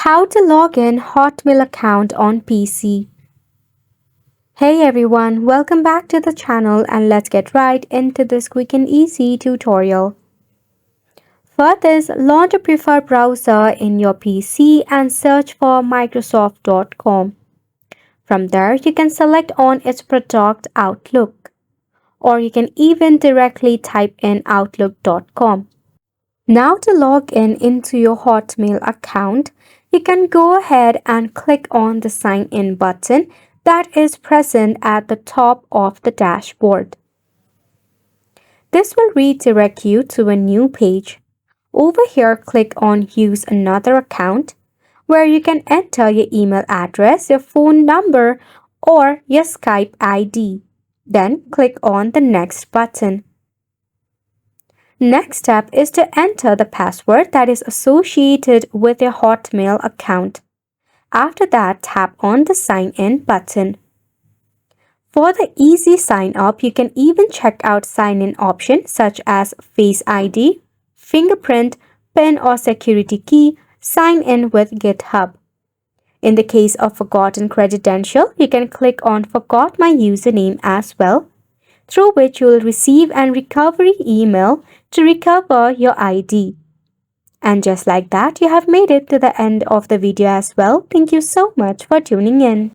How to log in Hotmail account on PC. Hey everyone, welcome back to the channel and let's get right into this quick and easy tutorial. For this, launch a preferred browser in your PC and search for Microsoft.com. From there, you can select on its product Outlook, or you can even directly type in outlook.com. Now to log in into your Hotmail account, you can go ahead and click on the sign in button that is present at the top of the dashboard. This will redirect you to a new page. Over here, click on use another account where you can enter your email address, your phone number, or your Skype ID. Then click on the next button. Next step is to enter the password that is associated with your Hotmail account. After that, tap on the Sign In button. For the easy sign up, you can even check out sign-in options such as Face ID, fingerprint, PIN or security key, sign in with GitHub. In the case of forgotten credential, you can click on Forgot My Username as well, through which you will receive an recovery email to recover your ID. And just like that, you have made it to the end of the video as well. Thank you so much for tuning in.